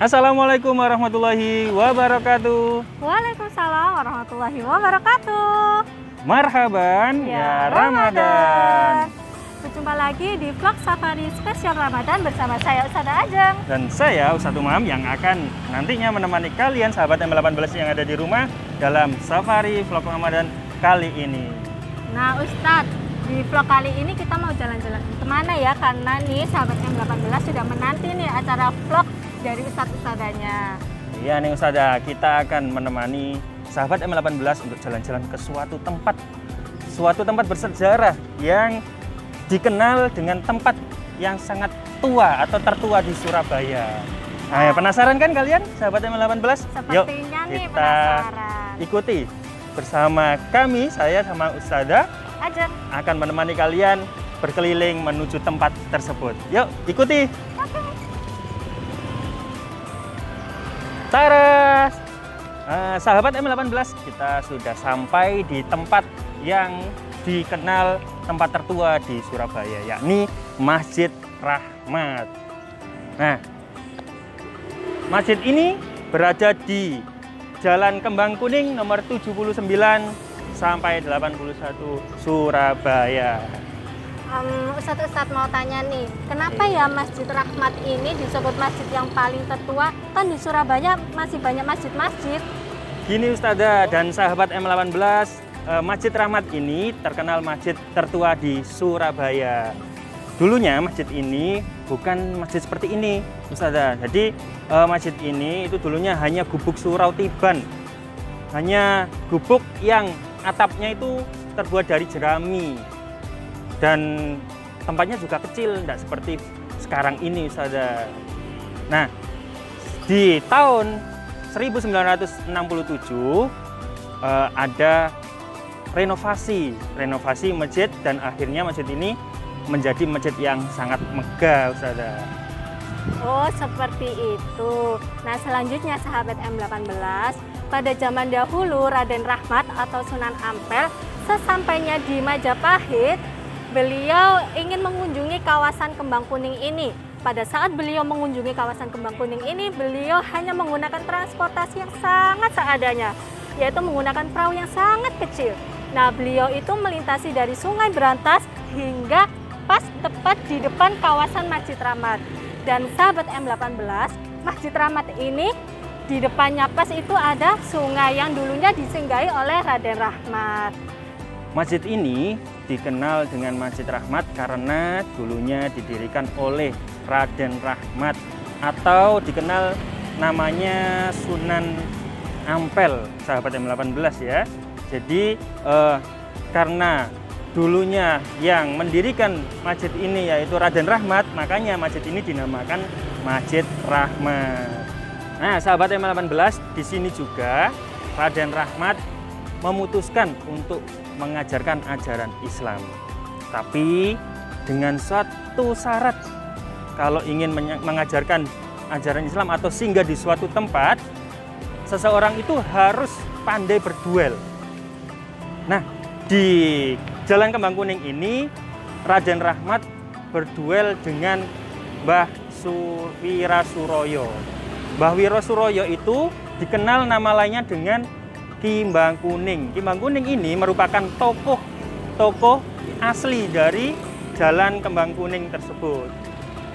Assalamualaikum warahmatullahi wabarakatuh. Waalaikumsalam warahmatullahi wabarakatuh. Marhaban ya Ramadan. Berjumpa lagi di vlog Safari Spesial Ramadan bersama saya Ustazah Ajeng. Dan saya Ustadz Umam yang akan nantinya menemani kalian sahabat M18 yang ada di rumah dalam Safari Vlog Ramadan kali ini. Nah Ustadz, di vlog kali ini kita mau jalan-jalan kemana ya? Karena nih sahabat M18 sudah menanti nih acara vlog dari Ustadz-Ustadzanya. Iya nih Ustazah, kita akan menemani sahabat M18 untuk jalan-jalan ke suatu tempat bersejarah yang dikenal dengan tempat yang sangat tua atau tertua di Surabaya. Nah, penasaran kan kalian sahabat M18? Sepertinya Yuk, nih kita penasaran. ikuti bersama kami, saya sama Ustazah Ajeng akan menemani kalian berkeliling menuju tempat tersebut. Yuk, ikuti. Taras! Sahabat M18, kita sudah sampai di tempat yang dikenal tempat tertua di Surabaya, yakni Masjid Rahmat. Nah, masjid ini berada di Jalan Kembang Kuning nomor 79 sampai 81 Surabaya. Ustadz mau tanya nih, kenapa ya Masjid Rahmat ini disebut masjid yang paling tertua? Kan di Surabaya masih banyak masjid-masjid. Gini Ustazah dan sahabat M18, Masjid Rahmat ini terkenal masjid tertua di Surabaya. Dulunya masjid ini bukan masjid seperti ini Ustazah. Jadi masjid ini itu dulunya hanya gubuk surau tiban. Hanya gubuk yang atapnya itu terbuat dari jerami. Dan tempatnya juga kecil, tidak seperti sekarang ini Ustazah. Nah, di tahun 1967 ada renovasi masjid dan akhirnya masjid ini menjadi masjid yang sangat megah Ustazah. Oh, seperti itu. Nah, selanjutnya sahabat M18, pada zaman dahulu Raden Rahmat atau Sunan Ampel sesampainya di Majapahit, beliau ingin mengunjungi kawasan Kembang Kuning ini. Pada saat beliau mengunjungi kawasan Kembang Kuning ini, beliau hanya menggunakan transportasi yang sangat seadanya, yaitu menggunakan perahu yang sangat kecil. Nah, beliau itu melintasi dari Sungai Berantas hingga pas tepat di depan kawasan Masjid Rahmat. Dan sahabat M18, Masjid Rahmat ini di depannya pas itu ada sungai yang dulunya disinggahi oleh Raden Rahmat. Masjid ini dikenal dengan Masjid Rahmat karena dulunya didirikan oleh Raden Rahmat atau dikenal namanya Sunan Ampel, sahabat M18 ya. Jadi karena dulunya yang mendirikan masjid ini yaitu Raden Rahmat, makanya masjid ini dinamakan Masjid Rahmat. Nah, sahabat M18, di sini juga Raden Rahmat memutuskan untuk mengajarkan ajaran Islam. Tapi dengan suatu syarat, kalau ingin mengajarkan ajaran Islam atau singgah di suatu tempat, seseorang itu harus pandai berduel. Nah, di Jalan Kembang Kuning ini Raden Rahmat berduel dengan Mbah Wirasuroyo. Mbah Wirasuroyo itu dikenal nama lainnya dengan Kimbang Kuning. Kimbang Kuning ini merupakan tokoh asli dari Jalan Kembang Kuning tersebut.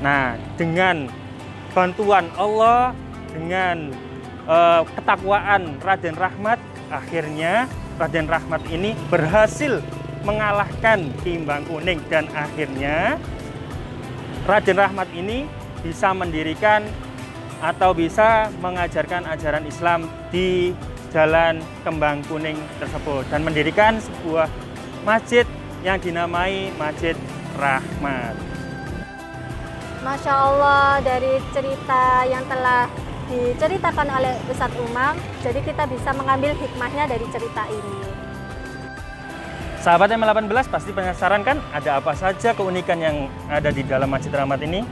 Nah, dengan bantuan Allah, dengan ketakwaan Raden Rahmat, akhirnya Raden Rahmat ini berhasil mengalahkan Kimbang Kuning dan akhirnya Raden Rahmat ini bisa mendirikan atau bisa mengajarkan ajaran Islam di Jalan Kembang Kuning tersebut dan mendirikan sebuah masjid yang dinamai Masjid Rahmat. Masya Allah, dari cerita yang telah diceritakan oleh Ustadz Umam, jadi kita bisa mengambil hikmahnya dari cerita ini. Sahabat M18 pasti penasaran kan ada apa saja keunikan yang ada di dalam Masjid Rahmat ini?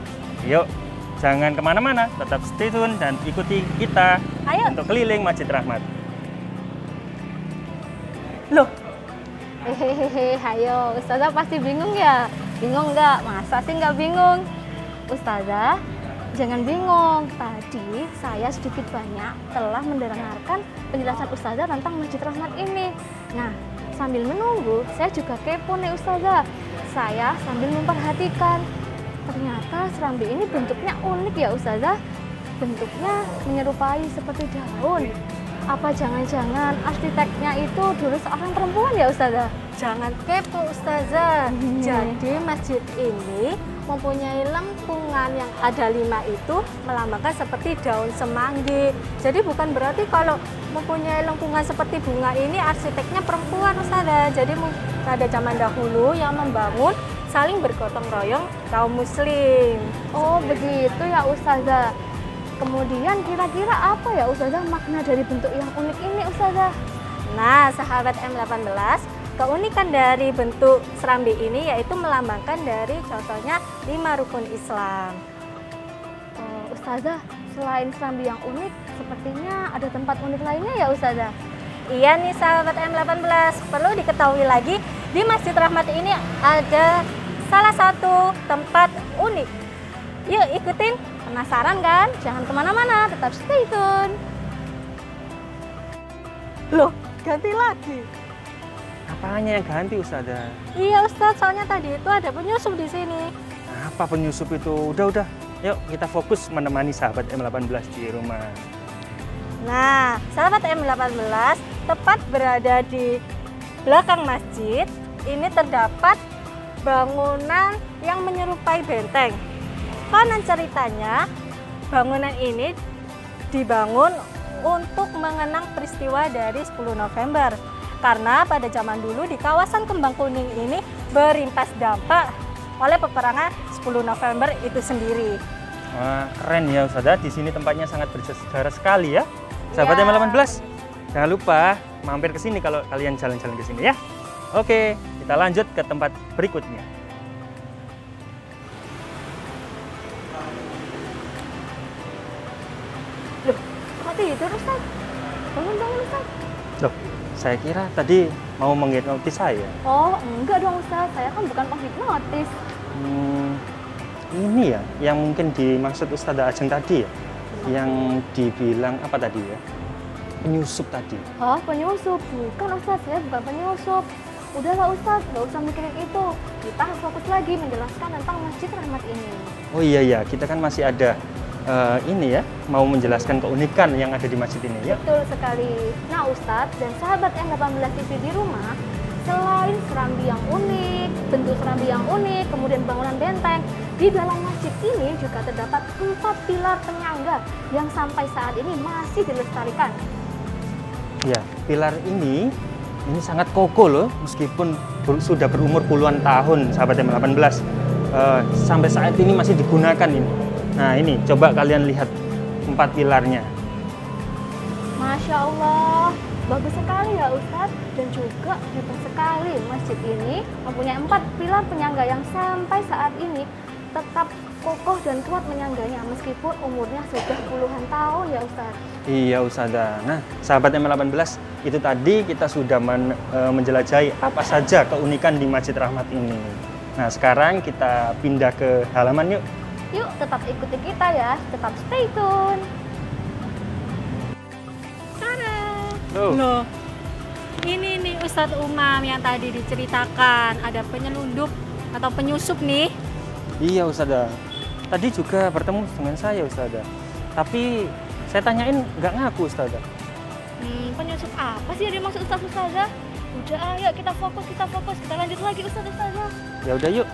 Yuk, jangan kemana-mana, tetap stay tune dan ikuti kita untuk keliling Masjid Rahmat. Loh, ayo, Ustazah pasti bingung ya? Bingung nggak? Masa sih nggak bingung? Ustazah, Jangan bingung, tadi saya sedikit banyak telah mendengarkan penjelasan Ustazah tentang Masjid Rahmat ini. Nah, sambil menunggu, saya juga kepo nih Ustazah. Saya sambil memperhatikan, ternyata serambi ini bentuknya unik ya Ustazah. Bentuknya menyerupai seperti daun. Apa jangan-jangan arsiteknya itu dulu seorang perempuan ya Ustazah? Jangan kepo Ustazah. Jadi masjid ini mempunyai lengkungan yang ada 5 itu melambangkan seperti daun semanggi. Jadi bukan berarti kalau mempunyai lengkungan seperti bunga ini arsiteknya perempuan Ustazah. Jadi pada zaman dahulu yang membangun saling bergotong royong kaum muslim. Oh begitu ya Ustazah. Kemudian kira-kira apa ya Ustazah makna dari bentuk yang unik ini Ustazah? Nah sahabat M18, keunikan dari bentuk serambi ini yaitu melambangkan dari contohnya 5 rukun Islam. Ustazah, selain serambi yang unik, sepertinya ada tempat unik lainnya ya Ustazah? Iya nih sahabat M18, perlu diketahui lagi di Masjid Rahmat ini ada salah satu tempat unik. Yuk ikutin, penasaran kan? Jangan kemana-mana, tetap stay tune. Loh, ganti lagi. Apanya yang ganti Ustazah? Iya Ustadz, soalnya tadi itu ada penyusup di sini. Apa penyusup itu? Udah. Yuk kita fokus menemani sahabat M18 di rumah. Nah, sahabat M18 tepat berada di belakang masjid. Ini terdapat bangunan yang menyerupai benteng. Konon ceritanya, bangunan ini dibangun untuk mengenang peristiwa dari 10 November. Karena pada zaman dulu di kawasan Kembang Kuning ini berimpas dampak oleh peperangan 10 November itu sendiri. Wah, keren ya Ustazah. Di sini tempatnya sangat bersejarah sekali ya. Sahabat Ya. M18, jangan lupa mampir ke sini kalau kalian jalan-jalan ke sini ya. Oke, kita lanjut ke tempat berikutnya. Loh, kok tidur Ustaz? Bangun Ustaz. Loh, saya kira tadi mau menghipnotis saya. Oh, enggak dong Ustaz, saya kan bukan penghipnotis. Ini ya, yang mungkin dimaksud Ustazah Ajeng tadi ya, yang dibilang apa tadi ya, penyusup tadi. Hah, penyusup? Bukan Ustaz, saya bukan penyusup. Udahlah Ustaz, nggak usah mikirin itu. Kita harus fokus lagi menjelaskan tentang Masjid Rahmat ini. Oh iya, kita kan masih ada ini ya, mau menjelaskan keunikan yang ada di masjid ini ya. Betul sekali. Nah Ustadz dan sahabat M18 TV di rumah, selain serambi yang unik, bentuk serambi yang unik, kemudian bangunan benteng, di dalam masjid ini juga terdapat 4 pilar penyangga yang sampai saat ini masih dilestarikan. Ya, pilar ini sangat kokoh loh, meskipun sudah berumur puluhan tahun, sahabat M18. Sampai saat ini masih digunakan ini. Nah ini, coba kalian lihat 4 pilarnya. Masya Allah, bagus sekali ya Ustadz. Dan juga hebat sekali masjid ini mempunyai 4 pilar penyangga yang sampai saat ini tetap kokoh dan kuat menyangganya meskipun umurnya sudah puluhan tahun ya Ustadz. Iya Ustazah. Nah sahabat M18, itu tadi kita sudah menjelajahi apa saja keunikan di Masjid Rahmat ini. Nah sekarang kita pindah ke halaman yuk. Yuk tetap ikuti kita ya, tetap stay tune. Loh, ini nih Ustadz Umam yang tadi diceritakan ada penyelundup atau penyusup nih. Iya Ustazah. Tadi juga bertemu dengan saya Ustazah. Tapi saya tanyain nggak ngaku Ustazah. Penyusup apa sih yang dimaksud Ustazah? Udah ayo kita fokus, kita lanjut lagi Ustazah. Ya udah yuk.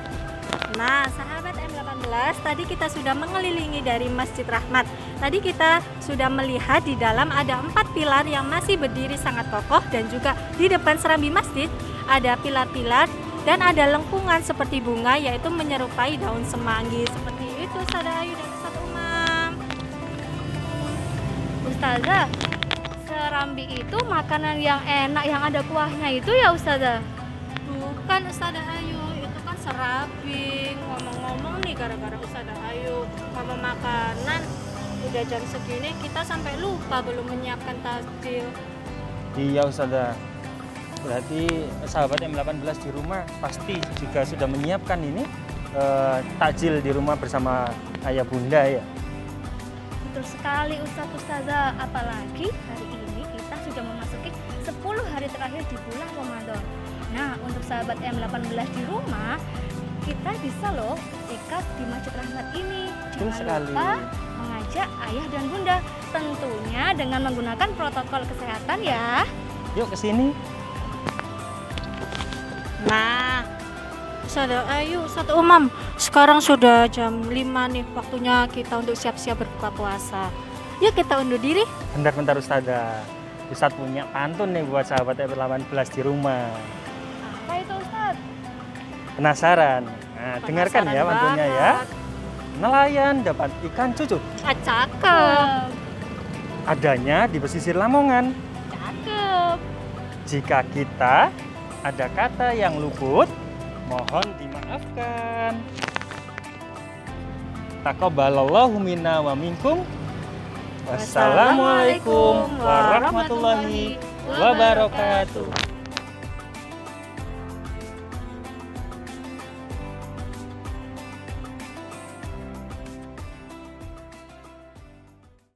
Nah, sahabat M18, tadi kita sudah mengelilingi dari Masjid Rahmat. Tadi kita sudah melihat di dalam ada 4 pilar yang masih berdiri sangat kokoh dan juga di depan serambi masjid ada pilar-pilar dan ada lengkungan seperti bunga yaitu menyerupai daun semanggi seperti itu Ustazah Ayu dan Ustadz Umam. Ustazah, serambi itu makanan yang enak yang ada kuahnya itu ya Ustazah? Bukan Ustazah Ayu, itu kan serabi. Ngomong-ngomong nih gara-gara Ustazah Ayu ngomong makanan, udah jam segini kita sampai lupa belum menyiapkan takjil. Iya Ustazah. Berarti sahabat M18 di rumah pasti juga sudah menyiapkan ini takjil di rumah bersama ayah bunda ya. Betul sekali Ustadz Ustazah, apalagi hari ini kita sudah memasuki 10 hari terakhir di bulan Ramadan. Nah, untuk sahabat M18 di rumah, kita bisa loh itikaf di Masjid Rahmat ini. Betul sekali. Lupa mengajak ayah dan bunda, tentunya dengan menggunakan protokol kesehatan ya. Yuk ke sini. Nah, Ustazah Ayu, Ustadz Umam, sekarang sudah jam 5 nih, waktunya kita untuk siap-siap berbuka puasa. Yuk kita undur diri. Bentar Ustazah. Ustadz punya pantun nih buat sahabat M18 di rumah. Apa itu Ustadz? Penasaran? Nah, dengarkan ya Penasaran pantunnya ya. banget. Nelayan dapat ikan cucut. Cakep. Adanya di pesisir Lamongan. Cakep. Jika kita ada kata yang luput, mohon dimaafkan. Taqabbalallahu minna wa minkum. Wassalamualaikum warahmatullahi wabarakatuh.